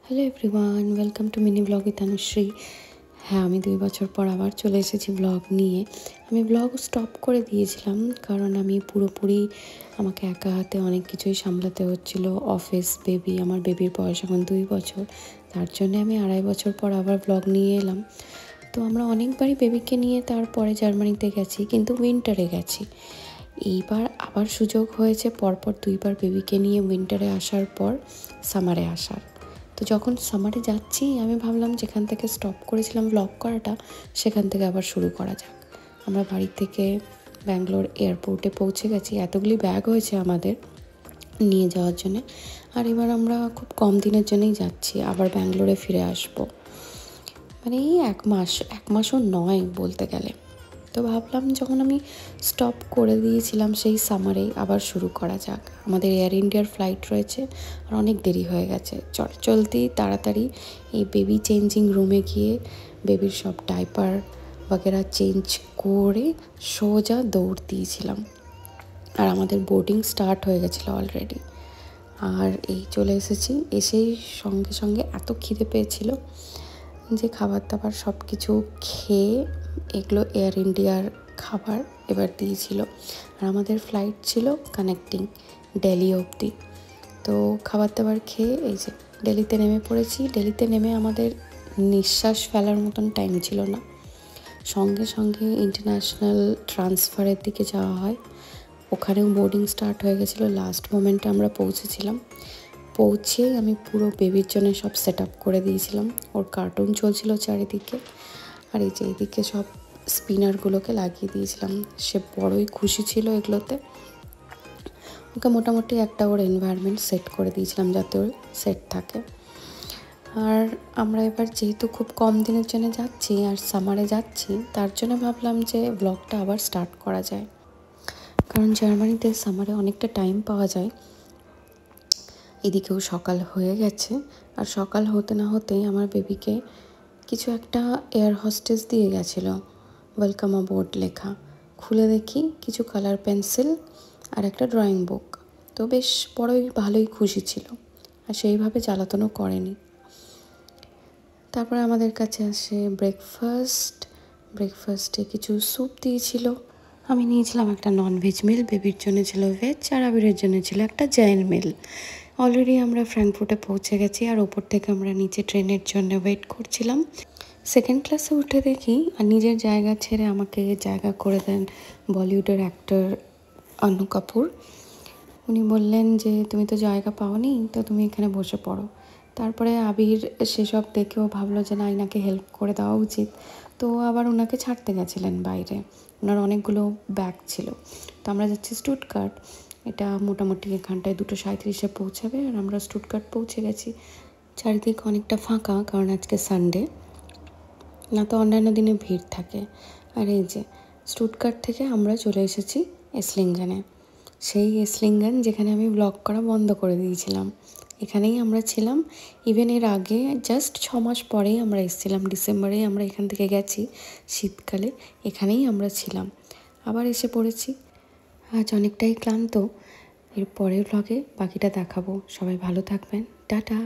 Hello everyone, welcome to mini blog with Anushree. হ্যাঁ, আমি 2 বছর পর আবার চলে এসেছি ব্লগ নিয়ে। আমি ব্লগ স্টপ করে দিয়েছিলাম কারণ আমি পুরোপুরি আমাকে একা হাতে অনেক কিছুই সামলাতে হচ্ছিল। অফিস, বেবি, আমার বেবির বয়স এখন 2 বছর। তার জন্যে আমি 2.5 বছর পর আবার ব্লগ নিয়ে এলাম। তো আমরা অনেকবারই বেবিকে নিয়ে তারপরে জার্মানিতে গেছি, কিন্তু উইন্টারে গেছি। এইবার আবার সুযোগ হয়েছে পরপর 2 বার বেবিকে নিয়ে উইন্টারে আসার পর সামারে আসার। তো যখন সামারে যাচ্ছি আমি ভাবলাম যেখান থেকে স্টপ করেছিলাম ব্লগ করাটা সেখান থেকে আবার শুরু করা যাক। আমরা বাড়ি থেকে ব্যাঙ্গালোর এয়ারপোর্টে পৌঁছে গেছি। এতগুলি ব্যাগ হয়েছে আমাদের নিয়ে যাওয়ার জন্য। আর এবার আমরা খুব কম দিনের জন্যই যাচ্ছি, আবার ব্যাঙ্গালোরে ফিরে আসব। মানে এই 1 মাসও নয় বলতে গেলে। তো ভাবলাম যখন আমি স্টপ করে দিয়েছিলাম সেই সামারেই আবার শুরু করা যাক। আমাদের এয়ার ইন্ডিয়ার ফ্লাইট রয়েছে আর অনেক দেরি হয়ে গেছে। চলতি তাড়াতাড়ি এই বেবি চেঞ্জিং রুমে গিয়ে বেবির সব ডাইপার বাগেরা চেঞ্জ করে সোজা দৌড় দিয়েছিলাম। আর আমাদের বোর্ডিং স্টার্ট হয়ে গেছিলো অলরেডি। আর এই চলে এসেছি। এসেই সঙ্গে সঙ্গে এত খিদে পেয়েছিল যে খাবার দাবার সব কিছু খেয়ে, এগুলো এয়ার ইন্ডিয়ার খাবার এবার দিয়েছিল। আর আমাদের ফ্লাইট ছিল কানেক্টিং দিল্লি অবধি। তো খাবার দাবার খেয়ে এই যে দিল্লিতে নেমে পড়েছি। দিল্লিতে নেমে আমাদের নিঃশ্বাস ফেলার মতন টাইম ছিল না। সঙ্গে সঙ্গে ইন্টারন্যাশনাল ট্রান্সফারের দিকে যাওয়া হয়। ওখানেও বোর্ডিং স্টার্ট হয়ে গেছিলো। লাস্ট মোমেন্টে আমরা পৌঁছেছিলাম। পৌঁছে আমি পুরো বেবির জন্য সব সেট আপ করে দিয়েছিলাম। ওর কার্টুন চলছিল চারিদিকে। আর এই যে এইদিকে সব স্পিনারগুলোকে লাগিয়ে দিয়েছিলাম। সে বড়ই খুশি ছিল এগুলোতে। ওকে মোটামুটি একটা ওর এনভায়রনমেন্ট সেট করে দিয়েছিলাম যাতে ওর সেট থাকে। আর আমরা এবার যেহেতু খুব কম দিনের জন্য যাচ্ছি আর সামারে যাচ্ছি, তার জন্য ভাবলাম যে ব্লগটা আবার স্টার্ট করা যায়। কারণ জার্মানিতে সামারে অনেকটা টাইম পাওয়া যায়। এদিকেও সকাল হয়ে গেছে। আর সকাল হতে না হতেই আমার বেবিকে কিছু একটা এয়ার হোস্টেস দিয়ে গেছিলো, ওয়েলকাম অ্যাবোর্ড লেখা। খুলে দেখি কিছু কালার পেন্সিল আর একটা ড্রয়িং বুক। তো বেশ ভালোই খুশি ছিল। আর সেইভাবে জ্বালাতনও করেনি। তারপরে আমাদের কাছে আসে ব্রেকফাস্টে কিছু স্যুপ দিয়েছিল। আমি নিয়েছিলাম একটা ননভেজ মিল, বেবির জন্য ছিল ভেজ, আর আবিরের জন্য ছিল একটা জৈন মিল। অলরেডি আমরা ফ্র্যাঙ্কফুর্টে পৌঁছে গেছি আর ওপর থেকে আমরা নিচে ট্রেনের জন্য ওয়েট করছিলাম। সেকেন্ড ক্লাসে উঠে দেখি আর নিজের জায়গা ছেড়ে আমাকে জায়গা করে দেন বলিউডের অ্যাক্টর আন্নু কাপুর। উনি বললেন যে তুমি তো জায়গা পাওনি, তো তুমি এখানে বসে পড়ো। তারপরে আবির সেসব দেখেও ভাবলো যে না, এনাকে হেল্প করে দেওয়া উচিত। তো আবার ওনাকে ছাড়তে গেছিলেন বাইরে। ওনার অনেকগুলো ব্যাগ ছিল। তো আমরা যাচ্ছি স্টুটগার্ট। এটা মোটামুটি এখানটায় 2:37 পৌঁছাবে। আর আমরা স্টুটগার্ট পৌঁছে গেছি। চারিদিক অনেকটা ফাঁকা, কারণ আজকে সানডে, না তো অন্যান্য দিনে ভিড় থাকে। আর এই যে স্টুটগার্ট থেকে আমরা চলে এসেছি এসলিঙ্গেনে। সেই এসলিঙ্গেন যেখানে আমি ব্লগ করা বন্ধ করে দিয়েছিলাম, এখানেই আমরা ছিলাম। ইভেন এর আগে জাস্ট 6 মাস পরেই আমরা এসেছিলাম, ডিসেম্বরেই আমরা এখান থেকে গেছি শীতকালে। এখানেই আমরা ছিলাম, আবার এসে পড়েছি। আজ অনেকটাই ক্লান্ত। এর পরের ব্লগে বাকিটা দেখাবো। সবাই ভালো থাকবেন। টাটা।